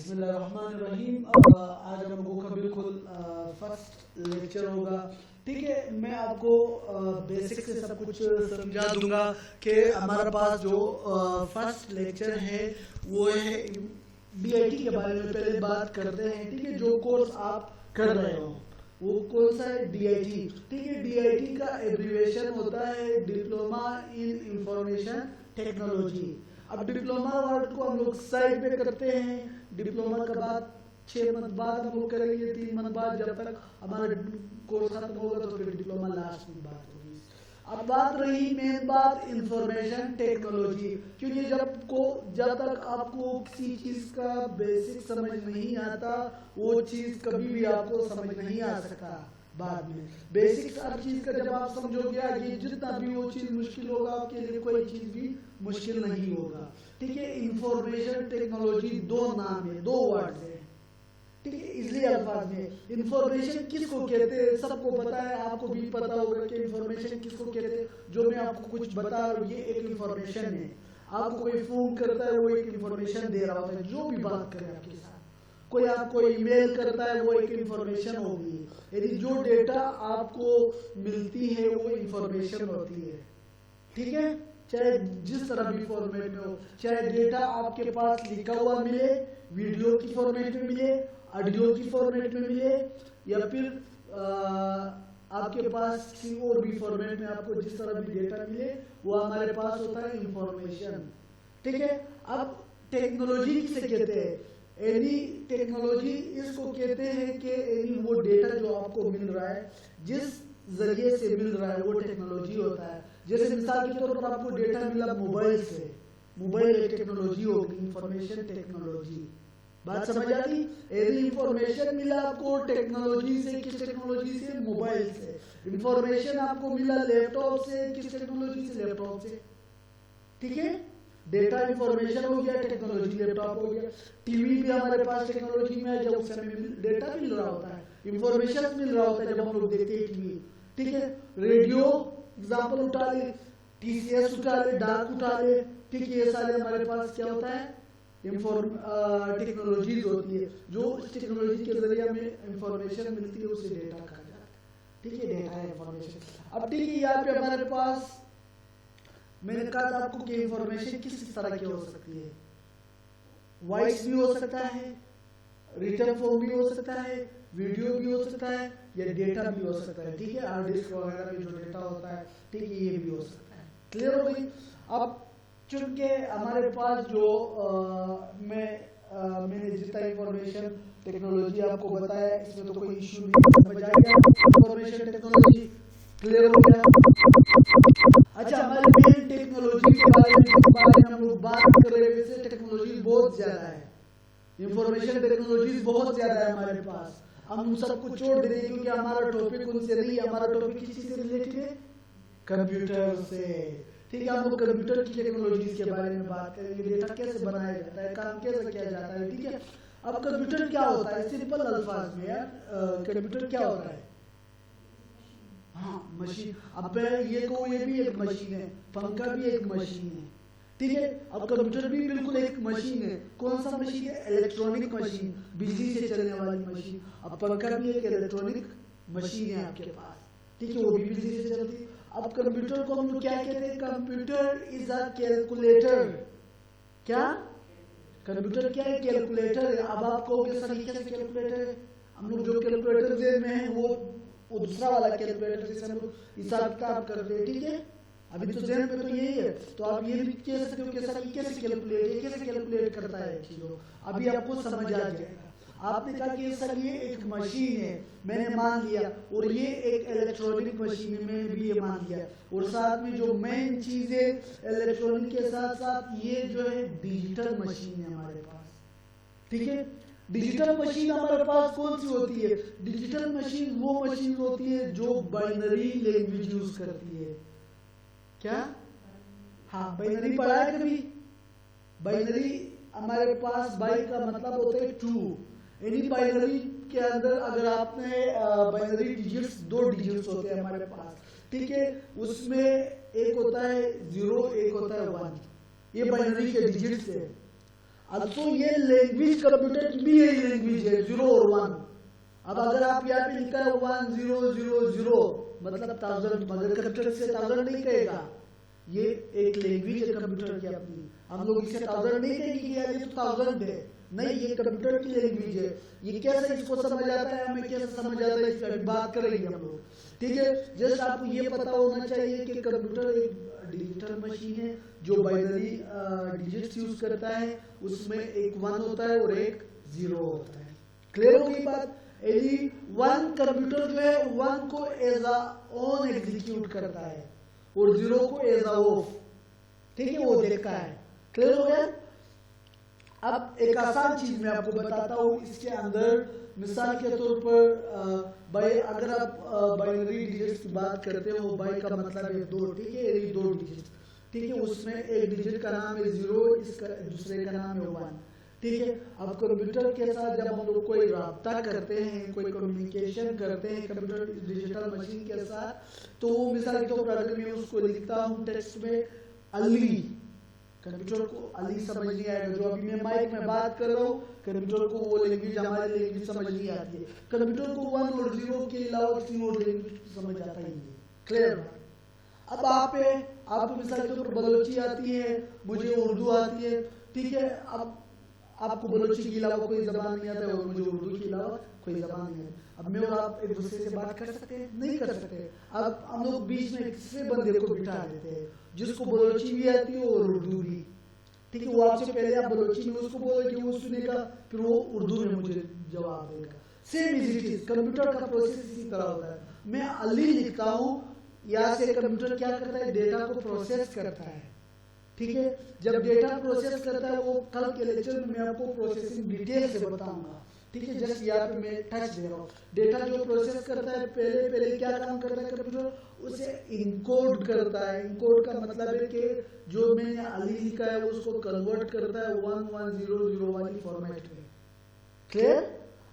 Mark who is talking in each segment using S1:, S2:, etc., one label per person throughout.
S1: बिस्मिल्लाहिर्रहमानिर्रहीम। आज हम लोगों का बिल्कुल फर्स्ट लेक्चर होगा। ठीक है, मैं आपको बेसिक से सब कुछ समझा दूंगा कि हमारे पास जो फर्स्ट लेक्चर है वो है डीआईटी के बारे में। पहले बात करते हैं, ठीक है, जो कोर्स आप कर रहे हो वो कौन सा है, डीआईटी। ठीक है, डीआईटी का एब्रीविएशन होता है डिप्लोमा इन इंफॉर्मेशन टेक्नोलॉजी। अब डिप्लोमा वर्ड को हम लोग साइड पे करते हैं। डिप्लोमा के बाद 6 मंथ बाद हम लोग करेंगे, 3 मंथ बाद, जब तक हमारा कोर्स खत्म होगा तो फिर डिप्लोमा लास्ट में बात होगी। अब बात रही मेन बात इंफॉर्मेशन टेक्नोलॉजी, क्योंकि जब तक आपको किसी चीज का बेसिक समझ नहीं आता वो चीज कभी भी आपको समझ नहीं आ सकता। बाद में बेसिक्स हर चीज का जब आप समझोगे आगे जितना भी वो चीज मुश्किल होगा आपके लिए कोई चीज भी मुश्किल नहीं होगा। ठीक है, इंफॉर्मेशन टेक्नोलॉजी दो नाम है, दो वर्ड है। ठीक है, इसलिए अल्फाज में इंफॉर्मेशन किसको कहते हैं सबको पता है, आपको भी पता होगा कि इंफॉर्मेशन किसको कहते हैं। जो मैं आपको कुछ बता रहा हूँ ये एक इंफॉर्मेशन है। आपको कोई फोन करता है वो एक इंफॉर्मेशन दे रहा होता है, जो भी बात करे आपके साथ। कोई आपको ईमेल करता है वो एक इंफॉर्मेशन होगी। यानी जो डेटा आपको मिलती है वो इंफॉर्मेशन होती है। ठीक है, चाहे जिस तरह भी फॉर्मेट में हो, चाहे डेटा आपके पास लिखा हुआ मिले, वीडियो की फॉर्मेट में मिले, ऑडियो की फॉर्मेट में मिले, या फिर आपके पास किसी और भी फॉर्मेट में आपको जिस तरह भी डेटा मिले वो हमारे पास होता है इंफॉर्मेशन। ठीक है, अब टेक्नोलॉजी किसे कहते हैं? एनी टेक्नोलॉजी इसको कहते हैं कि एनी वो डेटा जो आपको मिल रहा है, जिस जरिए से मिल रहा है वो टेक्नोलॉजी होता है। जैसे मिसाल के तौर पर आपको डेटा मिला मोबाइल से, मोबाइल एक टेक्नोलॉजी होगी, इंफॉर्मेशन टेक्नोलॉजी। बात समझ आती? एनी इंफॉर्मेशन मिला आपको टेक्नोलॉजी से, किस टेक्नोलॉजी से? मोबाइल से। इंफॉर्मेशन आपको मिला लैपटॉप से, किस टेक्नोलॉजी से? लैपटॉप से। ठीक है, डेटा इंफॉर्मेशन हो गया, टेक्नोलॉजी लैपटॉप हो गया। टीवी भी हमारे पास टेक्नोलॉजी में है, जब उस समय डेटा मिल रहा होता है, इंफॉर्मेशन मिल रहा होता है जब हम लोग देखते हैं टीवी। ठीक है, रेडियो एग्जाम्पल उठा ले, टीसीएस उठा ले, डाक उठा ले। ठीक है, ये सारे हमारे पास क्या होता है, टेक्नोलॉजीज होती है। जो उस टेक्नोलॉजी के जरिए हमें इंफॉर्मेशन मिलती है उसे डेटा कहा जाता है। ठीक है, डेटा है इंफॉर्मेशन। अब ठीक है, यहाँ पे हमारे पास मैंने कहा था आपको कि इंफॉर्मेशन किस तरह की हो सकती है। वॉइस भी हो सकता है, रिटन फॉर्म भी हो सकता है, वीडियो भी हो सकता है, या डेटा भी हो सकता है। ठीक है, हार्ड डिस्क वगैरह में जो डेटा होता है, ठीक है, ये भी हो सकता है। क्लियर हो गई? अब चूंकि हमारे पास जो मैंने जितना इंफॉर्मेशन टेक्नोलॉजी आपको बताया इसमें तो कोई इश्यू नहीं, समझ आएगा इंफॉर्मेशन टेक्नोलॉजी। क्लियर हो गया? अच्छा, हमारे मेन टेक्नोलॉजी के बारे में हम लोग बात कर रहे हैं। वैसे टेक्नोलॉजी बहुत ज्यादा है, इंफॉर्मेशन टेक्नोलॉजी बहुत ज्यादा है हमारे पास। हम उन सबको छोड़ देते हैं क्योंकि हमारा टॉपिक उनसे नहीं है। हमारा टॉपिक किसी से रिलेटेड है, कंप्यूटर से। ठीक है, हम लोग कंप्यूटर की टेक्नोलॉजी के बारे में बात करेंगे, डेटा कैसे बनाया जाता है, काम कैसे किया जाता है। ठीक है, अब कंप्यूटर क्या होता है सिंपल अल्फाज में यार, कंप्यूटर क्या होता है? हाँ, मशीन। अब ये को ये भी एक मशीन है, पंखा भी एक मशीन है। ठीक है, अब कंप्यूटर भी बिल्कुल एक मशीन है। कौन सा मशीन है? इलेक्ट्रॉनिक मशीन, बिजली से चलने वाली मशीन। अब पंखा भी एक इलेक्ट्रॉनिक मशीन है आपके पास। ठीक है, वो भी बिजली से चलती है। अब कंप्यूटर को हम लोग क्या कहते हैं? Computer is a calculator. क्या कंप्यूटर क्या है? कैलकुलेटर है। अब आप कहोगे सर ये कैसे कैलकुलेटर है? हम लोग जो कैलकुलेटर जेब में है वो दूसरा वाला कैलकुलेटर जिससे हम लोग हिसाब किताब करते हैं। ठीक है, अभी तो जेब में तो यही है, तो आप ये भी कह सकते हो कि सर ये कैसे कैलकुलेट करता है चीजों। अभी आपको समझ आ जाएगा। आपने कहा कि सर ये एक मशीन है, मैंने मान लिया, और ये एक इलेक्ट्रॉनिक मशीन है, मैंने भी ये मान लिया। और साथ में जो मेन चीज है इलेक्ट्रॉनिक के साथ साथ ये जो है डिजिटल मशीन है हमारे पास। ठीक है, डिजिटल मशीन हमारे पास कौन सी होती है? डिजिटल मशीन वो मशीन होती है जो बाइनरी लैंग्वेज यूज करती है। क्या? हाँ, बाइनरी पढ़ा है कभी? बाइनरी हमारे पास बाई का मतलब होता है ट्रू। यानी बाइनरी के अंदर अगर आपने बाइनरी डिजिट्स, 2 डिजिट्स होते हैं हमारे पास। ठीक है, उसमें एक होता है 0, एक होता है 1। ये बाइनरी के डिजिट्स है। also ये लैंग्वेज कंप्यूटर की भी यही लैंग्वेज है, 0 और 1। अब अगर आप यहाँ पे लिखा है 1000 मतलब 1000, मगर कंप्यूटर से 1000 नहीं कहेगा, ये एक लैंग्वेज है कंप्यूटर की अपनी। हम लोग इसे 1000 नहीं कहेंगे कि यार ये तो 1000 है, नहीं, ये कंप्यूटर की लैंग्वेज है। ये कैसे इसको समझ आता है, हमें कैसे समझ आता है, इस पर बात करेंगे हम लोग, ठीक है। जस्ट आपको ये पता होना चाहिए कि कंप्यूटर एक डिजिटल मशीन है जो बाइनरी डिजिट्स यूज करता है, उसमें एक 1 होता है और एक 0 होता है। क्लियर हो गई बात? यदि 1 कंप्यूटर जो है 1 को एज अ ऑन एग्जीक्यूट करता है और 0 को एज अ ऑफ, ठीक है, वो देखता है। क्लियर हो गया? अब एक आसान चीज मैं आपको बताता हूँ इसके अंदर, मिसाल के तौर पर बाई, अगर आप बाइनरी डिजिट्स की बात करते हो, बाई का मतलब है 2, ठीक है, ये 2 डिजिट, ठीक है, उसमें एक डिजिट का नाम है 0, इसका दूसरे का नाम है 1, ठीक है। अब कंप्यूटर के साथ जब हम लोग कोई राब्ता करते हैं, कोई कम्युनिकेशन करते हैं कंप्यूटर डिजिटल मशीन के साथ, तो मिसाल के तौर पर अगर मैं उसको लिखता हूँ टेक्स्ट में अली, कंप्यूटर को अली समझ नहीं आएगा। जो अभी मैं माइक में बात कर रहा हूँ, कंप्यूटर को वो लैंग्वेज, हमारी लैंग्वेज समझ नहीं आती है। कंप्यूटर को 1 और 0 के अलावा किसी और लैंग्वेज समझ आता ही नहीं। क्लियर? अब आपको मिसाल के तौर पर बलोची आती है, मुझे उर्दू आती है, ठीक है। अब आपको बलोची के अलावा कोई जबान नहीं आता है और मुझे उर्दू के अलावा कोई जबान नहीं है। अब मैं और आप एक दूसरे से बात कर सकते हैं? नहीं कर सकते। अब हम लोग बीच में किसी बंदे को बिठा देते हैं जिसको बलोची भी आती है और उर्दू भी, ठीक है। वो आपसे पहले आप बलोची में उसको बोलेंगे, वो सुनेगा, फिर वो उर्दू में मुझे जवाब देगा। Same is it is, computer का प्रोसेस इसी तरह होता है। मैं अली लिखता हूँ, यहाँ से कंप्यूटर क्या करता है, डेटा को प्रोसेस करता है, ठीक है। जब डेटा प्रोसेस करता है, वो कल के लेक्चर में मैं आपको प्रोसेसिंग डिटेल से बताऊंगा, ठीक है। जस्ट यहाँ पे मैं टच दे रहा हूँ। डेटा जो प्रोसेस करता है, पहले क्या काम करता है कंप्यूटर, उसे इनकोड करता है। इनकोड का मतलब है कि जो मैंने अली लिखा है उसको कन्वर्ट करता है 1100 वाली फॉर्मेट में। क्लियर?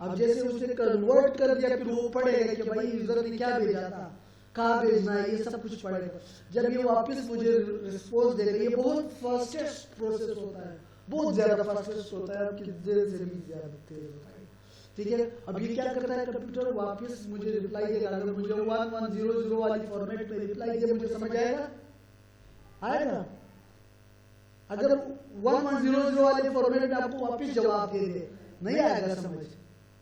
S1: अब जैसे उसने कन्वर्ट कर दिया, फिर वो पढ़ेगा कि भाई यूजर ने क्या भेजा था, कहाँ भेजना है, ये सब कुछ पढ़ेगा। जब ये वापस मुझे रिस्पॉन्स देगा, ये बहुत फास्टेस्ट प्रोसेस होता है, बहुत ज्यादा फास्टेस्ट होता है, आपकी देर से भी ज्यादा तेज होता है, ठीक है। अब ये क्या करता है कंप्यूटर, वापस मुझे रिप्लाई देगा। अगर मुझे 1100 वाली फॉर्मेट में रिप्लाई दे, मुझे समझ आएगा? अगर 1100 वाले फॉर्मेट में आपको वापस जवाब दे दे, नहीं आएगा समझ,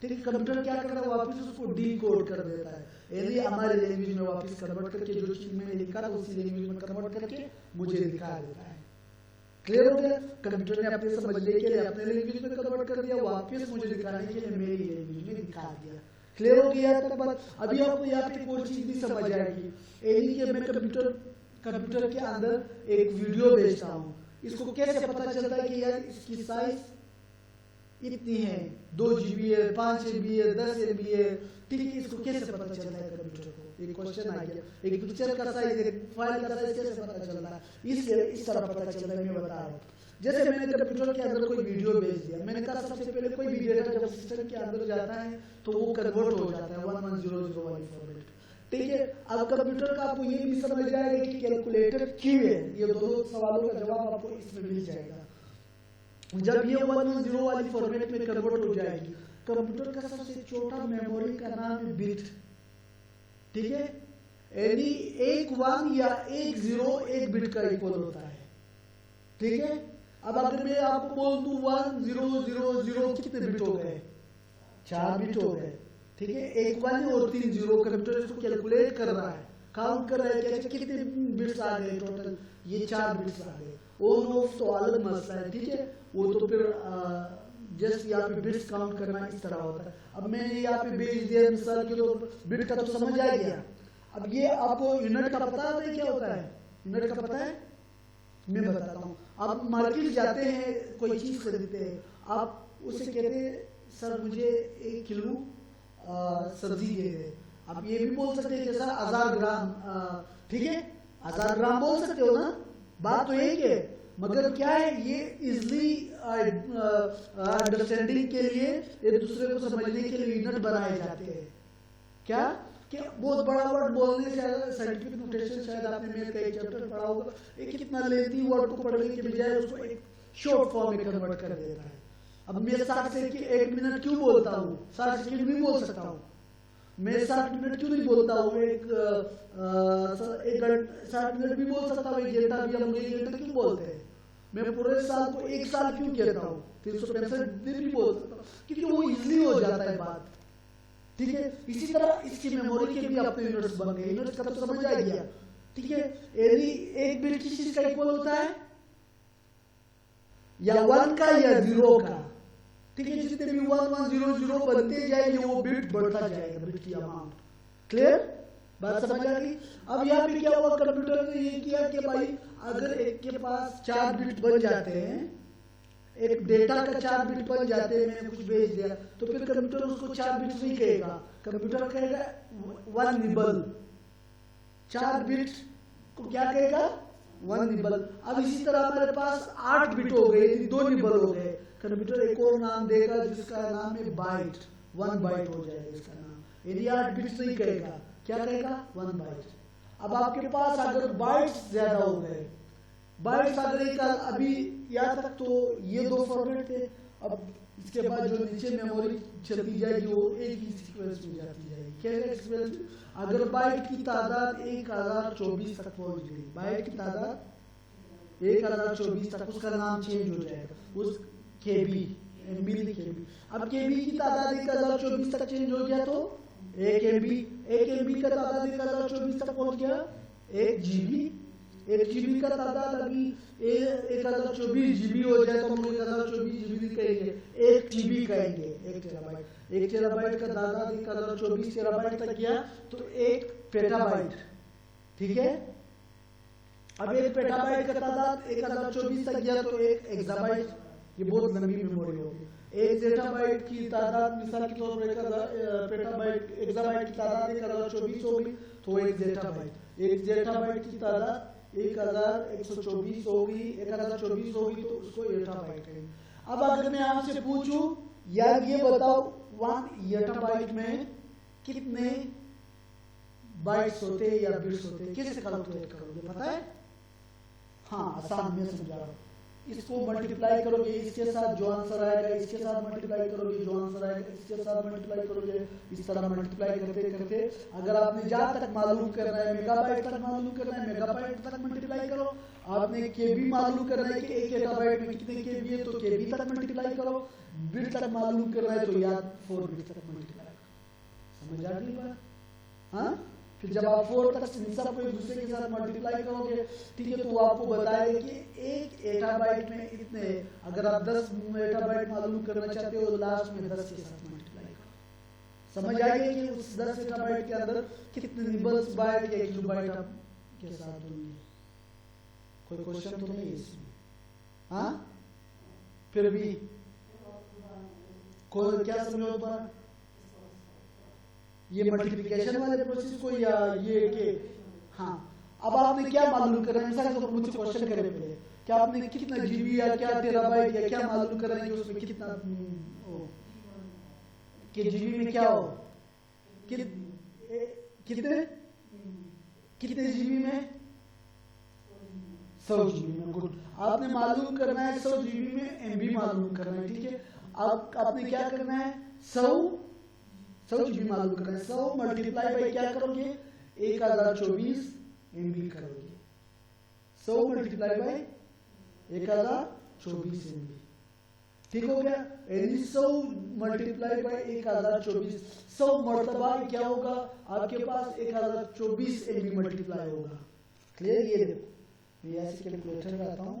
S1: ठीक है। कंप्यूटर क्या करता है, वापस उसको डीकोड कर देता है, यानी हमारे लैंग्वेज में वापस कन्वर्ट करके जो चीज मैंने लिखा था उसी लैंग्वेज में कन्वर्ट करके मुझे दिखा देता है। क्लियर हो गया? कंप्यूटर ने अपने समझने के लिए अपने लैंग्वेज में कन्वर्ट कर दिया, वापस मुझे दिखाने के लिए मेरी लैंग्वेज में दिखा दिया। क्लियर हो गया तक बात? अभी आपको यहाँ पे एक और चीज भी समझ आएगी, यानी कि मैं कंप्यूटर के अंदर एक वीडियो भेजता हूँ, इसको कैसे पता चलता है कि यार इसकी साइज इतनी है, 2 GB है, 5 MB है, 10 MB है, ठीक है। इसको कैसे पता चलता है कंप्यूटर को? एक क्वेश्चन आ गया, एक पिक्चर का साइज, एक फाइल का साइज कैसे पता चलता है? इस तरह पता चलता है, मैं बता रहा हूँ। जैसे मैंने कंप्यूटर के अंदर कोई वीडियो भेज दिया, मैंने कहा सबसे पहले कोई भी डेटा जब सिस्टम के अंदर जाता है तो वो कन्वर्ट हो जाता है 1100 वाली फॉर्मेट, ठीक है। अब कंप्यूटर का आपको ये भी समझ आएगा कि कैलकुलेटर क्यों है, ये दोनों सवालों का जवाब आपको इसमें मिल जाएगा। जब ये 110 वाली फॉर्मेट में कन्वर्ट हो जाएगी, कंप्यूटर का सबसे छोटा मेमोरी का नाम है बिट, ठीक है। यानी एक 1 या एक 0 एक बिट का इक्वल होता है, ठीक है। अब अगर मैं आपको बोल दूं 1000 कितने बिट हो गए? 4 बिट हो गए, ठीक है। एक 1 और 3 0, कंप्यूटर इसको कैलकुलेट कर रहा है, काउंट कर रहा है कि अच्छा कितने बिट्स आ गए टोटल, ये 4 बिट्स आ गए। ऑन ऑफ तो अलग मसला है, ठीक है, वो तो फिर जस्ट यहाँ पे बिट्स काउंट करना इस तरह होता है। अब मैंने यहाँ पे भेज दिया मिसाल के, तो बिट का तो समझ आ गया। अब ये आपको यूनिट का पता है क्या होता है? यूनिट का पता है? मैं बताता हूँ। आप मार्केट जाते हैं, कोई चीज खरीदते हैं, आप उससे कहते हैं सर मुझे 1 किलो सब्जी दे दे। आप ये भी बोल सकते हैं कि सर 1000 ग्राम, ठीक है, 1000 ग्राम बोल सकते हो ना, बात तो एक है। मगर क्या है, ये इजली अंडरस्टैंडिंग के लिए, एक दूसरे को समझने के लिए यूनिट बनाए जाते हैं। क्या कि बहुत बड़ा वर्ड बोलने से, साइंटिफिक नोटेशन शायद आपने मैथ का एक चैप्टर पढ़ा होगा, एक कितना लेती वर्ड को पढ़ने के बजाय उसको एक शॉर्ट फॉर्म में कन्वर्ट कर देता है। अब मैं 60 से 1 मिनट क्यों बोलता हूँ, 60 सेकंड भी बोल सकता हूँ। मैं 60 मिनट क्यों नहीं बोलता हूँ, 60 मिनट भी बोल सकता हूँ, 1 घंटा भी। हम 1 घंटा क्यों बोलते हैं? मैं पूरे साल को 1 साल क्यों कहता हूँ, 365 दिन भी बोल सकता हूँ, क्योंकि वो इजिली हो जाता है बात। ठीक है, इसी तरह इसकी मेमोरी के भी अपने यूनिट्स बन गए। यूनिट्स का तो समझ आ गया। ठीक है, यदि 1 बिट किस चीज का इक्वल होता है, या 1 का या 0 का। ठीक है, जितने भी 1 1 0 0 बनते जाएंगे वो बिट बढ़ता जाएगा, बिट की अमाउंट। क्लियर, बात समझ आ गई। अब यहाँ पे क्या हुआ, कंप्यूटर ने ये किया कि भाई अगर एक के पास 4 बिट बन जाते हैं, एक डेटा का 4 बिट बन जाते हैं, मैंने कुछ भेज दिया, तो फिर कंप्यूटर उसको 4 बिट नहीं कहेगा, कंप्यूटर कहेगा 1 निबल। 4 बिट को क्या कहेगा, 1 निबल। अब इसी तरह हमारे पास 8 बिट हो गए, 2 निबल हो गए। कंप्यूटर एक और नाम देगा जिसका नाम है बाइट, 1 बाइट हो जाएगा इसका नाम। यदि 8 बिट्स नहीं कहेगा, क्या कहेगा, 1 बाइट। अब आपके पास अगर बाइट्स ज्यादा हो गए, बाइट्स अगर एक, अभी यहाँ तक तो ये 2 फॉर्मेट थे। अब इसके बाद जो नीचे मेमोरी चलती जाएगी वो एक ही सीक्वेंस में जाती जाएगी। कैसे सीक्वेंस? अगर बाइट की तादाद 1024 तक पहुंच गई, बाइट की तादाद 1024 तक, उसका नाम चेंज हो जाएगा, उस केबी, एमबी नहीं केबी। अब केबी की तादाद 1024 तक चेंज हो गया तो 1 एमबी का तादाद 1024 तक पहुंच गया 1 जीबी। 1 जीबी का तादाद अभी 1024 जीबी हो जाए तो हम लोग 1024 जीबी कहेंगे, 1 टीबी कहेंगे, 1 टेराबाइट। 1 टेराबाइट का तादाद 1024 टेराबाइट तक गया तो 1 पेटाबाइट। ठीक है, अब 1 पेटाबाइट का तादाद 1024 तक गया तो 1 एक्साबाइट। ये बहुत लंबी मेमोरी होगी। 1 जेटाबाइट की तादाद, मिसाल के तौर पर पेटाबाइट, एक्साबाइट की तादाद 1024 होगी तो 1 जेटाबाइट। 1 जेटाबाइट की तादाद 1124 होगी, 1024 होगी तो उसको एटाबाइट कहेंगे। अब अगर मैं आपसे पूछूं, यार ये बताओ 1 एटाबाइट में कितने बाइट्स होते हैं या बिट्स होते हैं, कैसे कैलकुलेट करोगे, पता है? हाँ, आसान में समझा रहा हूं। इसको मल्टीप्लाई करोगे, इसके साथ जो आंसर आएगा, इसके साथ मल्टीप्लाई करोगे, जो आंसर आएगा इसके साथ मल्टीप्लाई करोगे। इस तरह मल्टीप्लाई करते करते अगर आपने जहां तक मालूम करना है, मेगाबाइट तक मालूम करना है, मेगाबाइट तक मल्टीप्लाई करो। आपने केबी मालूम करना है कि 1 एटाबाइट में कितने केबी है तो केबी तक मल्टीप्लाई करो। बिट तक मालूम करना है तो याद 4 बिट तक मल्टीप्लाई करो। समझ आ गई बात? हाँ, फिर जब आप 4 तक सबको एक दूसरे के साथ मल्टीप्लाई करोगे, ठीक है, तो वो आपको बताएगा कि 1 एटाबाइट में इतने। अगर आप 10 एटाबाइट मालूम करना चाहते हो तो लास्ट में 10 के साथ मल्टीप्लाई करो। समझ आ गया कि उस 10 एटाबाइट के अंदर कितने निबल्स बाइट या किलोबाइट आप के साथ होंगे। कोई क्वेश्चन तो नहीं है इसमें? हाँ, फिर भी कोई क्या समझो बात? ये मल्टीप्लिकेशन वाले प्रोसेस को या ये के? हाँ, अब आपने क्या मालूम करना है? मिसाल के मुझसे क्वेश्चन करे पहले, क्या आपने कितना जीबी या क्या टेराबाइट या क्या मालूम करना है कि उसमें कितना कि जीबी में क्या हो, कितने कितने जीबी में? 100 जीबी में। गुड, आपने मालूम करना है 100 जीबी में एमबी मालूम करना है। ठीक है, अब आपने क्या करना है, 100 जीबी मालूम करना है। 100 मल्टीप्लाई बाई क्या करोगे, 1024 एमबी करोगे। 100 मल्टीप्लाई बाई 1024 एमबी। ठीक हो गया? यानी 100 मल्टीप्लाई बाई 1024, 100 मर्तबा क्या होगा आपके पास, 1024 एमबी मल्टीप्लाई होगा। क्लियर? ये देखो, मैं ऐसे कैलकुलेटर लगाता हूं,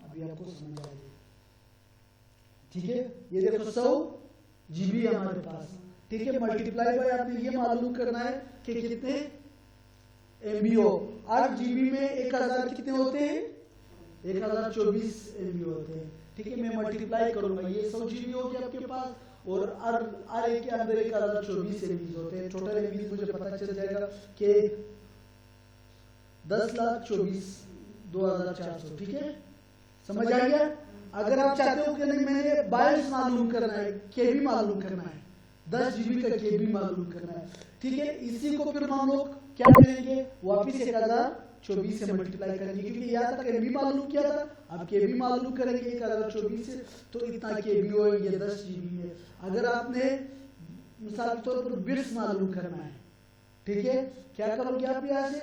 S1: अभी आपको समझ आ जाएगी। ठीक है, ये देखो 100 जीबी हमारे पास। ठीक है, मल्टीप्लाई बाय आपने ये मालूम करना है कि कितने एमबी हो। 8 जीबी में 1000 कितने होते हैं, 1024 एमबी होते हैं। ठीक है, मैं मल्टीप्लाई करूंगा, ये 100 जीबी हो गया आपके पास, और आर के अंदर 1024 एमबी होते हैं। टोटल एमबी मुझे पता चल जाएगा कि 10,24,2400। ठीक है, समझ आ गया? अगर आप चाहते हो कि नहीं मैंने बाइट्स मालूम करना है, केबी मालूम करना है, 10 जीबी का केबी मालूम करना है, ठीक है, इसी को फिर हम लोग क्या करेंगे, वापिस 24 से मल्टीप्लाई करेंगे, क्योंकि यहाँ तक KB मालूम किया था, अब KB मालूम करेंगे। 1024 से तो इतना KB हो, ये 10 GB है। अगर आपने मिसाल के तौर पर बिट्स मालूम करना है, ठीक है, क्या करोगे आप यहाँ से,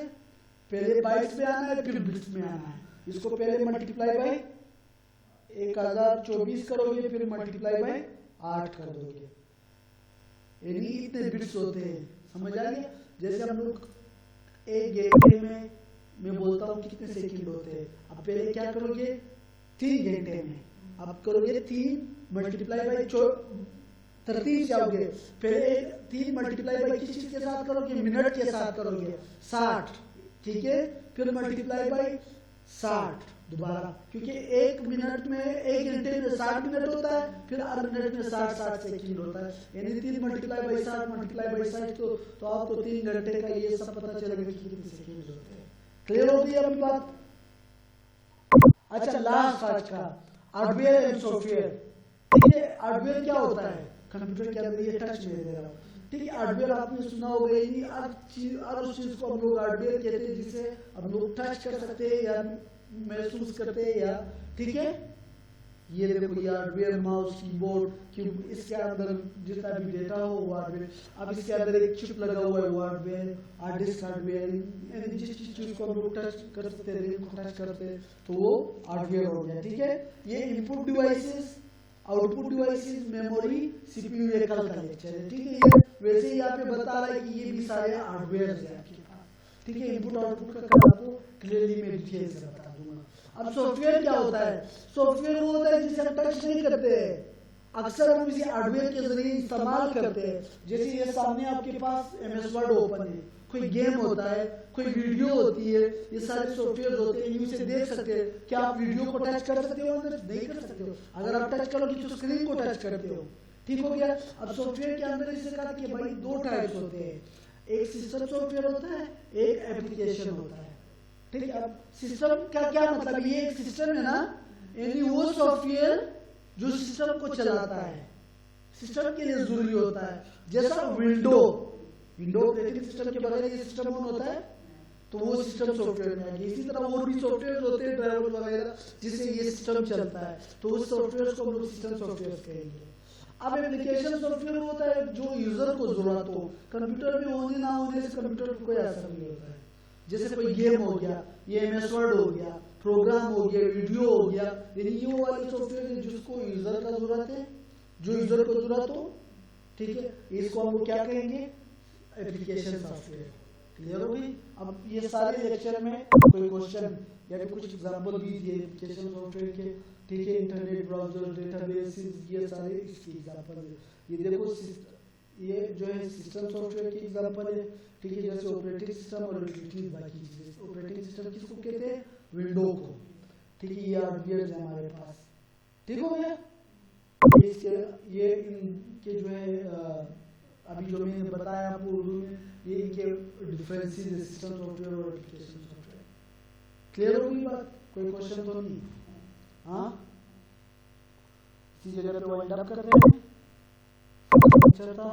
S1: पहले बाइट्स में आना है फिर बिट्स में आना है। इसको पहले मल्टीप्लाई बाय 1024 करोगे, फिर मल्टीप्लाई बाय 8 कर दोगे, यानी इतने बिट्स होते हैं। समझ आ गया? जैसे हम लोग एक घंटे में मैं बोलता हूँ कितने सेकंड होते हैं, अब पहले क्या करोगे 3 घंटे में, अब करोगे 3 मल्टीप्लाई बाय 33 जाओगे, पहले 3 मल्टीप्लाई बाय किस चीज के साथ करोगे, मिनट के साथ करोगे 60, ठीक है, फिर मल्टीप्लाई बाय 60 दोबारा, क्योंकि 1 मिनट में 1 घंटे में 60 मिनट होता है, फिर हर मिनट में 60 सेकंड होता है, यानी 3 मल्टीप्लाई बाय 60 मल्टीप्लाई बाय 60 तो आपको 3 घंटे का ये सब पता चलेगा कि कितने सेकंड होते हैं। क्लियर हो गई अभी बात? अच्छा, लास्ट आज का हार्डवेयर एंड सॉफ्टवेयर। ठीक है, हार्डवेयर क्या होता है कंप्यूटर के अंदर, ये टच में दे रहा हूँ, ठीक है। हार्डवेयर आपने सुना होगा, यही हर उस चीज को हम लोग हार्डवेयर कहते हैं जिसे हम लोग टच कर सकते हैं या महसूस करते हैं, या ठीक है। ये देखो, ये हार्डवेयर, माउस, कीबोर्ड, इसके अंदर जितना भी डेटा हो वो हार्डवेयर। अब इसके अंदर एक चिप लगा हुआ है वो हार्डवेयर, हार्ड डिस्क हार्डवेयर, यानी जिस चीज को हम लोग टच कर सकते हैं, को टच करते हैं तो वो हार्डवेयर हो गया, ठीक है। ये input devices, output devices, memory, CPU, ये कल का लेक्चर है, ठीक है। ये वैसे ही यहाँ पे बता रहा है कि ये भी सारे हार्डवेयर है आपके पास, ठीक है। इनपुट आउटपुट का कल आपको क्लियरली मैं डिटेल से बता दूंगा। अब सॉफ्टवेयर क्या होता है? सॉफ्टवेयर वो होता है जिसे हम टच नहीं करते हैं, अक्सर हम इसे हार्डवेयर के जरिए इस्तेमाल करते हैं। जैसे ये सामने आपके पास MS वर्ड ओपन है, कोई गेम होता है, कोई वीडियो होती है, ये सारे सॉफ्टवेयर होते हैं, इनसे देख सकते हैं। क्या आप वीडियो को टच कर सकते हो? अंदर नहीं कर सकते हो। अगर आप टच करोगे तो स्क्रीन को टच करते हो, ठीक हो गया। अब सॉफ्टवेयर के अंदर इसे कहा कि भाई 2 टाइप्स होते हैं, एक सिस्टम सॉफ्टवेयर होता है, एक एप्लीकेशन होता है, ठीक है। अब सिस्टम का क्या मतलब, ये एक सिस्टम है ना, यानी वो सॉफ्टवेयर जो सिस्टम को चलाता है, सिस्टम के लिए जरूरी होता है। जैसा विंडो ऑपरेटिंग सिस्टम के बगैर ये सिस्टम ऑन होता है तो वो सिस्टम सॉफ्टवेयर में आएगी। इसी तरह और भी सॉफ्टवेयर होते हैं, ड्राइवर वगैरह, जिससे ये सिस्टम चलता है, तो उस सॉफ्टवेयर को हम लोग सिस्टम सॉफ्टवेयर कहेंगे। अब एप्लीकेशन सॉफ्टवेयर होता है जो यूजर को जरूरत हो, कंप्यूटर में होने ना होने से कंप्यूटर को कोई असर नहीं होता है। जैसे कोई गेम हो गया, ये MS वर्ड हो गया, प्रोग्राम हो गया, वीडियो हो गया, यानी ये वो वाले सॉफ्टवेयर है जिसको यूजर का जरूरत है, जो यूजर को जरूरत हो, ठीक है। इसको हम लोग क्या कहेंगे, एप्लीकेशन सॉफ्टवेयर। क्लियर हो गई? अब ये सारे लेक्चर में कोई क्वेश्चन या फिर कुछ एग्जांपल दीजिए एप्लीकेशन सॉफ्टवेयर के, ठीक है। इंटरनेट ब्राउजर, डेटाबेस, ये सारे इसकी एग्जांपल है। ये देखो, ये जो है सिस्टम सॉफ्टवेयर की एग्जांपल है, ठीक है। जैसे ऑपरेटिंग सिस्टम और यूटिलिटीज, बाकी चीजें। ऑपरेटिंग सिस्टम किसको कहते हैं? विंडो को, ठीक है। ये हार्डवेयर है हमारे पास, ठीक हो गया। ये इनके जो है अभी जो मैंने बताया आपको उर्दू में, ये इनके डिफरेंसेस है, सिस्टम सॉफ्टवेयर और एप्लीकेशन सॉफ्टवेयर। क्लियर हो गई बात? कोई क्वेश्चन तो नहीं? हाँ, इसी जगह पे वाइंड अप करते हैं। अच्छा था।